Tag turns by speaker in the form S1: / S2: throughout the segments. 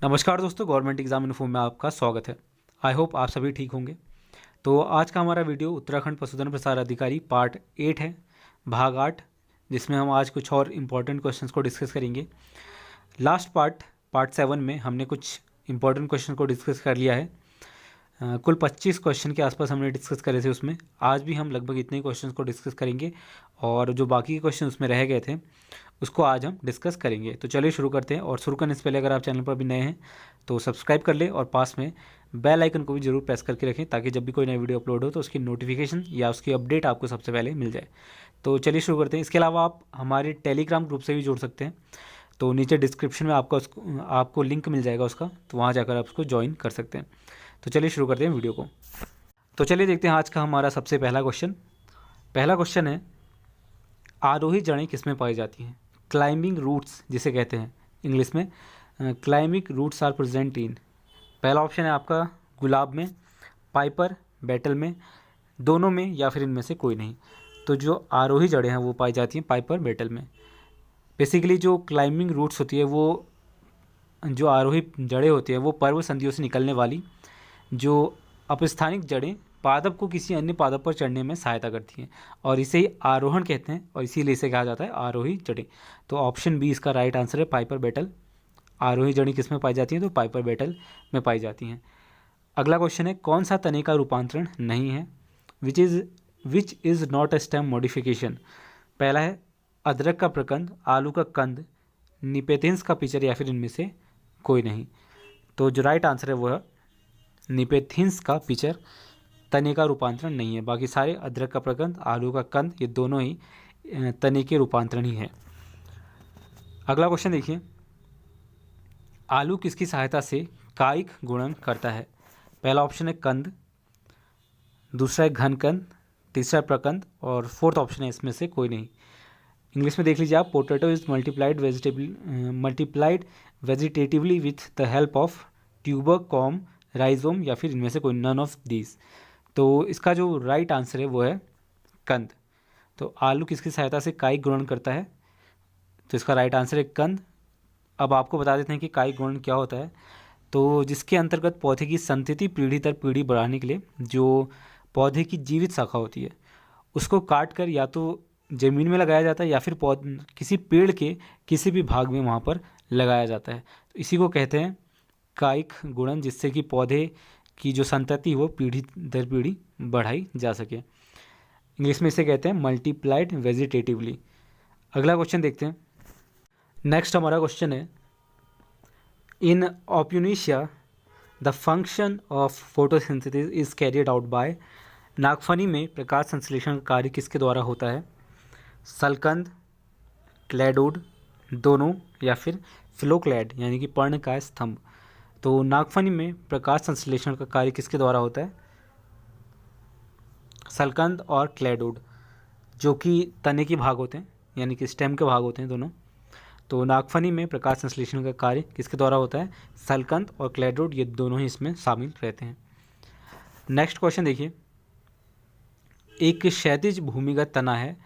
S1: नमस्कार दोस्तों, government exam info में आपका स्वागत है। आई होप आप सभी ठीक होंगे। तो आज का हमारा वीडियो उत्तराखंड पशुधन प्रसार अधिकारी पार्ट 8 है, भाग 8, जिसमें हम आज कुछ और इम्पोर्टेंट क्वेश्चंस को डिस्कस करेंगे। लास्ट पार्ट 7 में हमने कुछ इम्पोर्टेंट क्वेश्चन को डिस्कस कर लिया है। कुल 25 क्वेश्चन के आसपास हमने डिस्कस करे थे उसमें। आज भी हम लगभग इतने ही क्वेश्चंस को डिस्कस करेंगे और जो बाकी के क्वेश्चन उसमें रह गए थे उसको आज हम डिस्कस करेंगे। तो चलिए शुरू करते हैं। और शुरू करने से पहले अगर आप चैनल पर भी नए हैं तो सब्सक्राइब कर ले और पास में बेल आइकन को भी जरूर प्रेस करके रखें, ताकि जब भी कोई नई वीडियो अपलोड हो तो उसकी नोटिफिकेशन या उसकी अपडेट आपको सबसे पहले मिल जाए। तो चलिए शुरू करते हैं। इसके अलावा आप हमारे टेलीग्राम ग्रुप से भी जुड़ सकते हैं। तो नीचे डिस्क्रिप्शन में आपको लिंक मिल जाएगा उसका, तो वहाँ जाकर आप उसको ज्वाइन कर सकते हैं। तो चलिए शुरू करते हैं वीडियो को। तो चलिए देखते हैं आज का हमारा सबसे पहला क्वेश्चन है, आरोही जड़ें किसमें पाई जाती हैं? क्लाइंबिंग रूट्स जिसे कहते हैं इंग्लिश में, climbing roots are present in. पहला ऑप्शन है आपका गुलाब में, पाइपर, बेटल में, दोनों में या फिर इनमें से कोई नहीं। तो जो आरोही जड़ें हैं वो पाई जाती हैं पाइपर, बेटल में। बेसिकली जो क्लाइंबिंग रूट्स होती है वो, जो आरोही जड़ें होती है वो पर्वत संधियों से निकलने वाली जो अपस्थानिक जड़ें पादप को किसी अन्य पादप पर चढ़ने में सहायता करती हैं, और इसे ही आरोहण कहते हैं और इसीलिए इसे कहा जाता है आरोही जड़ें। तो ऑप्शन बी इसका राइट आंसर है, पाइपर बेटल। आरोही जड़ें किस में पाई जाती हैं? तो पाइपर बेटल में पाई जाती हैं। अगला क्वेश्चन है, कौन सा तने का रूपांतरण नहीं है? Which is not a stem modification. पहला है अदरक का प्रकंद, आलू का कंद, निपेथिंस का पिचर या फिर इनमें से कोई नहीं। तो जो राइट आंसर है वो है निपेथिंस का पिचर तने का रूपांतरण नहीं है। बाकी सारे अदरक का प्रकंद, आलू का कंद, ये दोनों ही तने के रूपांतरण ही है। अगला क्वेश्चन देखिए, आलू किसकी सहायता से कायिक गुणन करता है? पहला ऑप्शन है कंद, दूसरा है घनकंद, तीसरा प्रकंद और फोर्थ ऑप्शन है इसमें से कोई नहीं। इंग्लिश में देख लीजिए आप, potato is multiplied vegetatively with the help of tuber, com, rhizome या फिर इनमें से कोई, नन ऑफ दीज। तो इसका जो राइट आंसर है वो है कंद। तो आलू किसकी सहायता से कायिक गुणन करता है? तो इसका राइट आंसर है कंद। अब आपको बता देते हैं कि कायिक गुणन क्या होता है। तो जिसके अंतर्गत पौधे की संतति पीढ़ी दर पीढ़ी बढ़ाने के लिए जो पौधे की जीवित शाखा होती है उसको काट कर या तो ज़मीन में लगाया जाता है या फिर किसी पेड़ के किसी भी भाग में वहाँ पर लगाया जाता है। तो इसी को कहते हैं कायिक गुणन, जिससे कि पौधे की जो संतति वो पीढ़ी दर पीढ़ी बढ़ाई जा सके। इंग्लिश में इसे कहते हैं मल्टीप्लाइड वेजिटेटिवली। अगला क्वेश्चन देखते हैं। नेक्स्ट हमारा क्वेश्चन है, in Opuntia the function of photosynthesis is carried out by. नागफनी में प्रकाश संश्लेषण का कार्य किसके द्वारा होता है? सलकंद, क्लैडोड, दोनों या फिर फिलोक्लैड यानी कि पर्ण का स्तंभ। तो नागफनी में प्रकाश संश्लेषण का कार्य किसके द्वारा होता है? सलकंद और क्लैडोड, जो कि तने के भाग होते हैं यानी कि स्टेम के भाग होते हैं दोनों। तो नागफनी में प्रकाश संश्लेषण का कार्य किसके द्वारा होता है? सलकंद और क्लैडोड, ये दोनों ही इसमें शामिल रहते हैं। नेक्स्ट क्वेश्चन देखिए, एक क्षैतिज भूमिगत तना है,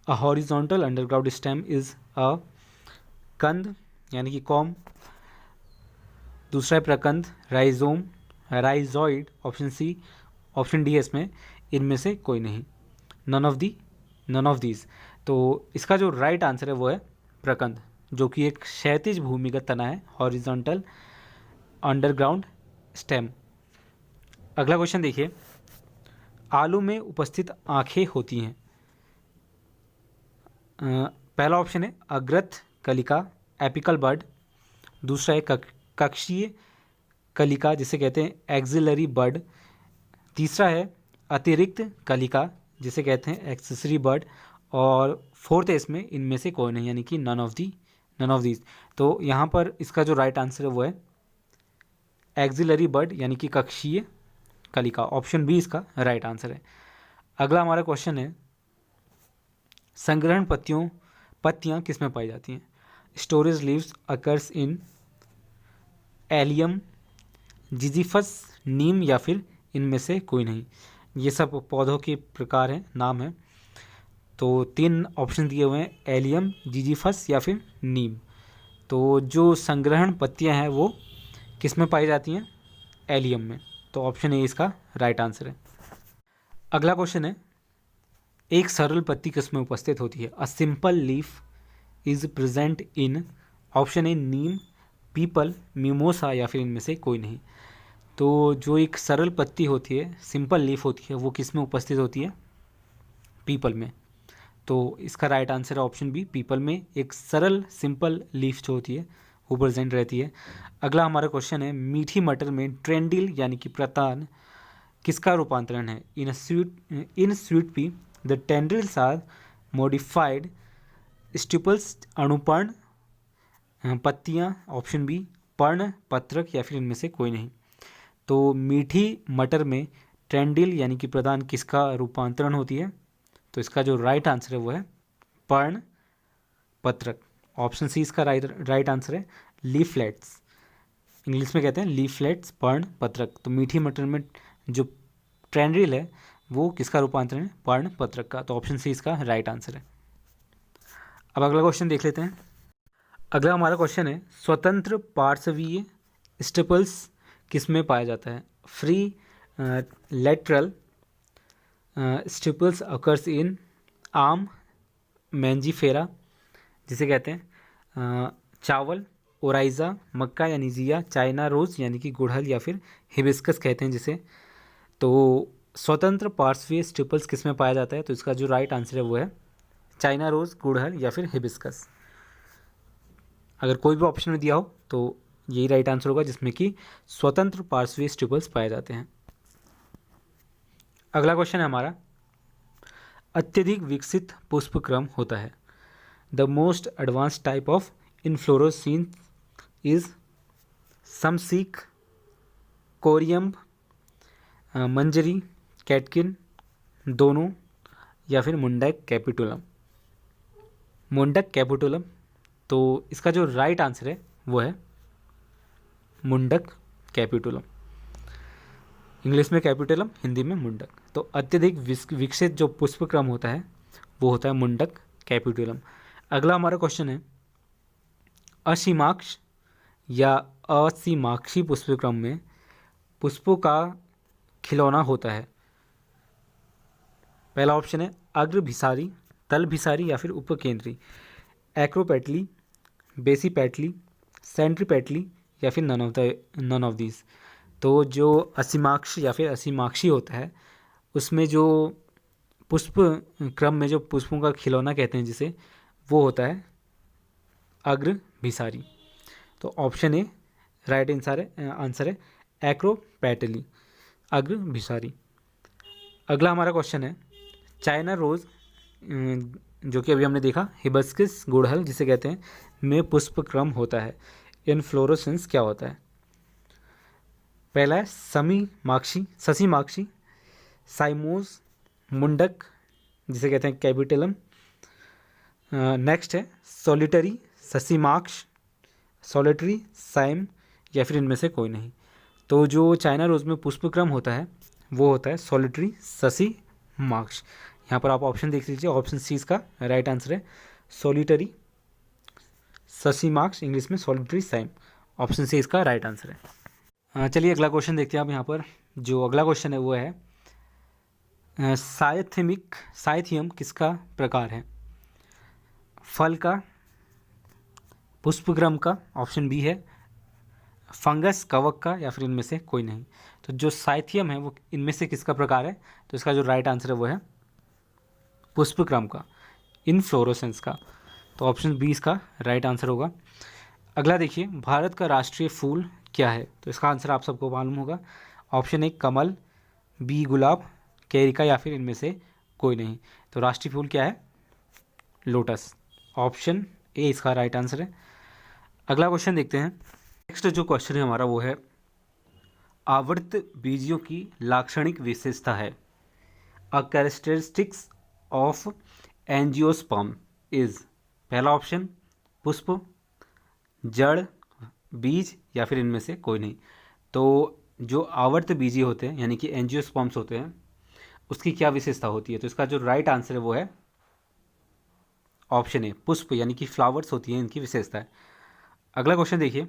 S1: a horizontal underground stem is a कंद यानी कि कॉम, दूसरा है प्रकंद, rhizome, rhizoid, option C, option D है इसमें इनमें से कोई नहीं, नन ऑफ दीज। तो इसका जो राइट आंसर है वो है प्रकंद, जो कि एक क्षैतिज भूमिगत तना है, हॉरिजॉन्टल अंडरग्राउंड स्टेम। अगला क्वेश्चन देखिए, आलू में उपस्थित आंखें होती हैं। पहला ऑप्शन है अग्रत कलिका, एपिकल बड, दूसरा है कक्षीय कलिका जिसे कहते हैं एक्सिलरी बड, तीसरा है अतिरिक्त कलिका जिसे कहते हैं एक्सेसरी बड, और फोर्थ है इसमें इनमें से कोई नहीं यानी कि नन ऑफ दीज। तो यहाँ पर इसका जो राइट आंसर है वो है एक्सिलरी बड यानी कि कक्षीय कलिका, ऑप्शन बी इसका राइट आंसर है। अगला हमारा क्वेश्चन है, संग्रहण पत्तियाँ किस में पाई जाती हैं? Storage leaves occurs in Allium, Zizyphus, neem या फिर इनमें से कोई नहीं। ये सब पौधों के प्रकार हैं, नाम हैं। तो 3 ऑप्शन दिए हुए हैं, एलियम, जिजीफस या फिर नीम। तो जो संग्रहण पत्तियां हैं वो किस में पाई जाती हैं? एलियम में। तो ऑप्शन ए इसका राइट आंसर है। अगला क्वेश्चन है, एक सरल पत्ती किस में उपस्थित होती है? A simple leaf is present in, option A Neem, people, mimosa या फिर इनमें से कोई नहीं। तो जो एक सरल पत्ती होती है, सिंपल लीफ होती है, वो किस में उपस्थित होती है? पीपल में। तो इसका राइट आंसर है ऑप्शन बी, पीपल में एक सरल सिंपल लीफ जो होती है वो प्रेजेंट रहती है। अगला हमारा क्वेश्चन है, मीठी मटर में ट्रेंडिल यानी कि प्रतान किसका रूपांतरण है? In sweet pea the tendrils are modified stipules, अणुपर्ण, पत्तियां, ऑप्शन बी पर्ण, पत्रक या फिर इनमें से कोई नहीं। तो मीठी मटर में ट्रेंडिल यानी कि प्रदान किसका रूपांतरण होती है? तो इसका जो राइट आंसर है वो है पर्ण पत्रक। ऑप्शन सी इसका राइट आंसर है, लीफलेट्स। इंग्लिश में कहते हैं लीफलेट्स, पर्ण पत्रक। तो मीठी मटर में जो ट्रेंडिल है वो किसका रूपांतरण है? पर्ण पत्रक का। तो ऑप्शन सी इसका राइट आंसर है। अब अगला क्वेश्चन देख लेते हैं। अगला हमारा क्वेश्चन है, स्वतंत्र पार्श्वीय स्टिपल्स किस में पाया जाता है? फ्री लेटरल स्टिपल्स अकर्स इन आम, मैंजीफेरा जिसे कहते हैं चावल, ओराइज़ा, मक्का यानी जिया, चाइना रोज़ यानी कि गुड़हल या फिर हिबिस्कस कहते हैं जिसे। तो स्वतंत्र पार्श्वीय स्टिपल्स किस में पाया जाता है? तो इसका जो राइट आंसर है वो है चाइना रोज़, गुड़हल या फिर हिबिस्कस। अगर कोई भी ऑप्शन में दिया हो तो यही राइट आंसर होगा जिसमें कि स्वतंत्र पार्श्वीय स्टिपल्स पाए जाते हैं। अगला क्वेश्चन है हमारा, अत्यधिक विकसित पुष्पक्रम होता है। The most advance type of inflorescence is समसीक, कोरियम्ब, मंजरी, कैटकिन, दोनों या फिर मुंडक कैपिटुलम। मुंडक कैपिटुलम। तो इसका जो राइट आंसर है वो है मुंडक कैपिटुलम। इंग्लिश में कैपिटुलम, हिंदी में मुंडक। तो अत्यधिक विकसित जो पुष्पक्रम होता है वो होता है मुंडक कैपिटुलम। अगला हमारा क्वेश्चन है, असीमाक्ष या असीमाक्षी पुष्पक्रम में पुष्पों का खिलौना होता है। पहला ऑप्शन है अग्रभिसारी, तलभिसारी या फिर उपकेंद्री, एक्रोपेटली, बेसीपेटली, सेंट्रीपेटली या फिर नन ऑफ दीज। तो जो असीमाक्ष या फिर असीमाक्षी होता है उसमें जो पुष्प क्रम में जो पुष्पों का खिलौना कहते हैं जिसे, वो होता है अग्रभिसारी। तो ऑप्शन ए राइट आंसर है एक्रोपेटली, अग्रभिसारी। अगला हमारा क्वेश्चन है, चाइना रोज़ जो कि अभी हमने देखा, हिबिस्कस, गुड़हल जिसे कहते हैं, में पुष्पक्रम होता है। इन्फ्लोरोसेंस क्या होता है? पहला है ससीमाक्षी, साइमोस, मुंडक जिसे कहते हैं कैपिटलम। नेक्स्ट है सॉलिटरी, ससीमाक्ष, सॉलिटरी, साइम या फिर इनमें से कोई नहीं। तो जो चाइना रोज़ में पुष्पक्रम होता है वो होता है सॉलिटरी ससीमाक्ष। यहाँ पर आप ऑप्शन देख लीजिए, ऑप्शन सी इसका राइट आंसर है, सॉलिटरी ससीमाक्ष, इंग्लिश में सॉलिटरी साइम। ऑप्शन सी इसका राइट आंसर है। चलिए अगला क्वेश्चन देखते हैं आप। यहाँ पर जो अगला क्वेश्चन है वो है, साइथियम किसका प्रकार है? फल का, पुष्पक्रम का, ऑप्शन बी है फंगस, कवक का या फिर इनमें से कोई नहीं। तो जो साइथियम है वो इनमें से किसका प्रकार है? तो इसका जो राइट आंसर है वो है पुष्पक्रम का, इनफ्लोरोसेंस का। तो ऑप्शन बी इसका राइट आंसर होगा। अगला देखिए, भारत का राष्ट्रीय फूल क्या है? तो इसका आंसर आप सबको मालूम होगा। ऑप्शन ए कमल, बी गुलाब, कैरिका या फिर इनमें से कोई नहीं। तो राष्ट्रीय फूल क्या है? लोटस। ऑप्शन ए इसका राइट आंसर है। अगला क्वेश्चन देखते हैं। नेक्स्ट जो क्वेश्चन है हमारा वो है, आवर्त बीजियों की लाक्षणिक विशेषता है। A characteristics of angiosperm is, पहला ऑप्शन पुष्प, जड़, बीज या फिर इनमें से कोई नहीं। तो जो आवर्त बीजी होते हैं यानी कि एंजियोस्पर्म्स होते हैं उसकी क्या विशेषता होती है? तो इसका जो राइट आंसर है वो है ऑप्शन ए पुष्प, यानी कि फ्लावर्स होती हैं इनकी विशेषता है। अगला क्वेश्चन देखिए,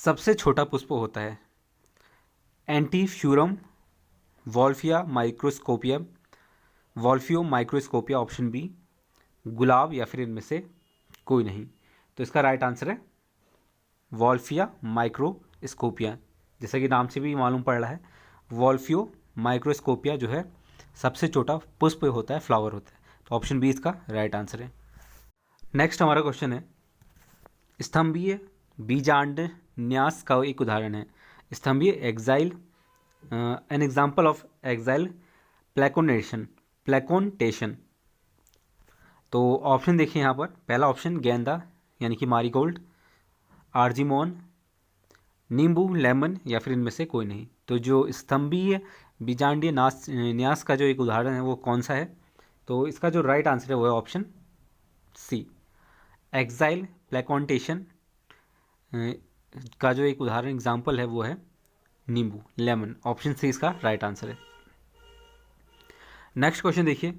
S1: सबसे छोटा पुष्प होता है? एंटीफ्यूरम, वॉल्फिया माइक्रोस्कोपिया, वॉल्फियो माइक्रोस्कोपिया, ऑप्शन बी गुलाब, या फिर इनमें से कोई नहीं। तो इसका राइट आंसर है वॉल्फिया माइक्रोस्कोपिया। जैसा कि नाम से भी मालूम पड़ रहा है, वॉल्फियो माइक्रोस्कोपिया जो है सबसे छोटा पुष्प होता है, फ्लावर होता है। तो ऑप्शन बी इसका राइट आंसर है। नेक्स्ट हमारा क्वेश्चन है, स्तंभीय बीजांड न्यास का एक उदाहरण है। स्तंभीय axile, an example of axile placentation. तो ऑप्शन देखिए यहाँ पर, पहला ऑप्शन गेंदा यानी कि मारीगोल्ड, आर्जिमोन, नींबू, लेमन, या फिर इनमें से कोई नहीं। तो जो स्तंभीय बीजांडीय न्यास का जो एक उदाहरण है वो कौन सा है? तो इसका जो राइट आंसर है वो है ऑप्शन सी, एक्साइल प्लेकोनटेशन का जो एक उदाहरण एग्जाम्पल है वो है नींबू, लेमन। ऑप्शन सी इसका राइट आंसर है। नेक्स्ट क्वेश्चन देखिए,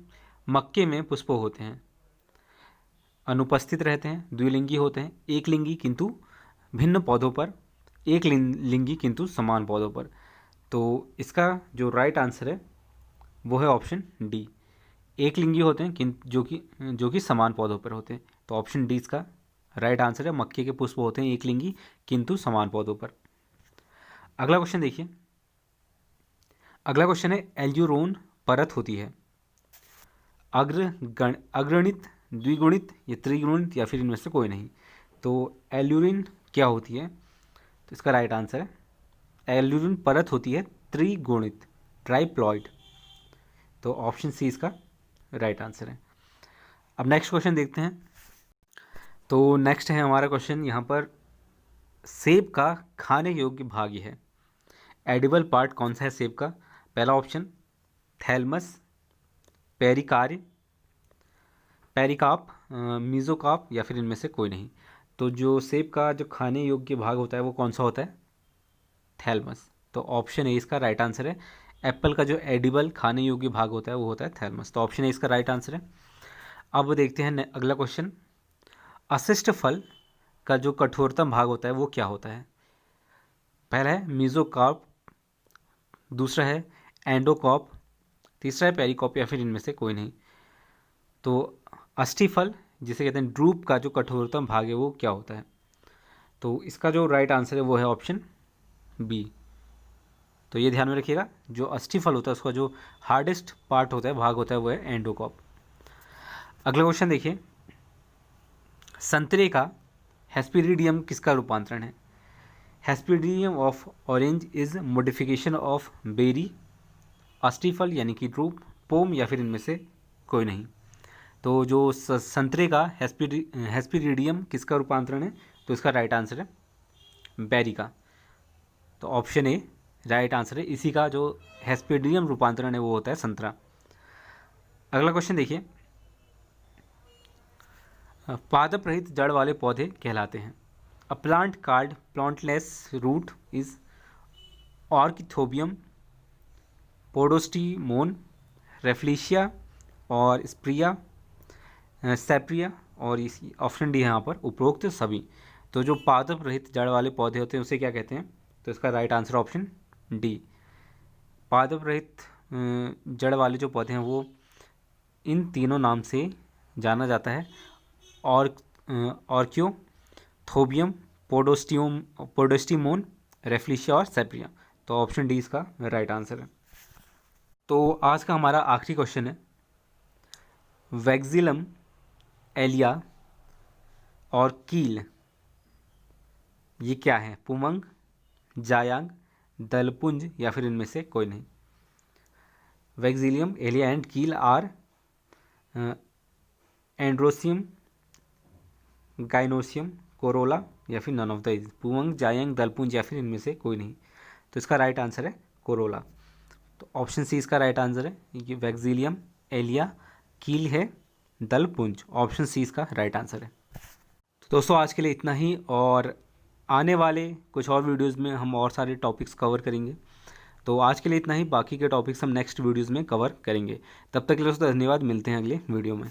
S1: मक्के में पुष्प होते हैं, अनुपस्थित रहते हैं, द्विलिंगी होते हैं, एक लिंगी किंतु भिन्न पौधों पर, एक लिंगी किंतु समान पौधों पर। तो इसका जो राइट आंसर है वो है ऑप्शन डी, एक लिंगी होते हैं किंतु जो कि समान पौधों पर होते हैं। तो ऑप्शन डी इसका राइट आंसर है, मक्के के पुष्प होते हैं एक लिंगी किंतु समान पौधों पर। अगला क्वेश्चन देखिए, अगला क्वेश्चन है, एल्यूरोन परत होती है अग्रणित, द्विगुणित, या त्रिगुणित, या फिर इनमें से कोई नहीं। तो एल्यूरिन क्या होती है? तो इसका राइट आंसर है, एल्यूरिन परत होती है त्रिगुणित, ट्राइप्लॉइड। तो ऑप्शन सी इसका राइट आंसर है। अब नेक्स्ट क्वेश्चन देखते हैं। तो नेक्स्ट है हमारा क्वेश्चन यहाँ पर, सेब का खाने योग्य भाग है, एडिबल पार्ट कौन सा है सेब का? पहला ऑप्शन थैलमस, पेरिकार्य, पेरिकाप, मीजोकाप, या फिर इनमें से कोई नहीं। तो जो सेब का जो खाने योग्य भाग होता है वो कौन सा होता है? थैलमस। तो ऑप्शन ए इसका राइट आंसर है, एप्पल का जो एडिबल खाने योग्य भाग होता है वो होता है थैलमस। तो ऑप्शन ए इसका राइट आंसर है। अब देखते हैं अगला क्वेश्चन, अशिष्ट फल का जो कठोरतम भाग होता है वो क्या होता है? पहला है मीजोकार्प, दूसरा है एंडोकॉप, तीसरा है पेरिकॉप, या फिर इनमें से कोई नहीं। तो अष्टिफल जिसे कहते हैं ड्रूप का जो कठोरतम भाग है वो क्या होता है? तो इसका जो राइट आंसर है वो है ऑप्शन बी। तो ये ध्यान में रखिएगा, जो अष्टिफल होता है उसका जो हार्डेस्ट पार्ट होता है, भाग होता है, वो है एंडोकॉप। अगला क्वेश्चन देखिए, संतरे का हेस्पेरिडियम किसका रूपांतरण है? Hesperidium of orange is modification of berry, अष्टिफल यानी कि ड्रूप, पोम, या फिर इनमें से कोई नहीं। तो जो संतरे का हेस्पेरिडियम किसका रूपांतरण है? तो इसका राइट आंसर है बेरी का। तो ऑप्शन ए राइट आंसर है, इसी का जो हेस्पेरिडियम रूपांतरण है वो होता है संतरा। अगला क्वेश्चन देखिए, पादप रहित जड़ वाले पौधे कहलाते हैं। A plant card plantless root is ऑर्किथोबियम, पोडोस्टीमोन, रेफ्लिशिया और स्प्रिया, सेप्रिया, और इसी ऑप्शन डी है यहाँ पर उपरोक्त सभी। तो जो पादप रहित जड़ वाले पौधे होते हैं उसे क्या कहते हैं? तो इसका राइट आंसर ऑप्शन डी, पादप रहित जड़ वाले जो पौधे हैं वो इन तीनों नाम से जाना जाता है, ऑर्कियो, थोबियम, पोडोस्टीमोन, रेफ्लिशिया और सेप्रिया। तो ऑप्शन डी इसका राइट आंसर है। तो आज का हमारा आखिरी क्वेश्चन है, वैक्सिलम एलिया और कील ये क्या है? पुमंग, जायांग, दलपुंज, या फिर इनमें से कोई नहीं। वैक्सिलियम एलिया एंड कील आर एंड्रोसियम, गाइनोसियम, कोरोला, या फिर नन ऑफ द इज। पुमंग, जायांग, दलपुंज, या फिर इनमें से कोई नहीं। तो इसका राइट आंसर है कोरोला। तो ऑप्शन सी इसका राइट आंसर है, ये वैक्सिलियम एलिया, कील है, दलपुंज। ऑप्शन सी इसका राइट आंसर है। तो दोस्तों आज के लिए इतना ही, और आने वाले कुछ और वीडियोज़ में हम और सारे टॉपिक्स कवर करेंगे। तो आज के लिए इतना ही, बाकी के टॉपिक्स हम नेक्स्ट वीडियोज़ में कवर करेंगे। तब तक के लिए दोस्तों धन्यवाद, मिलते हैं अगले वीडियो में।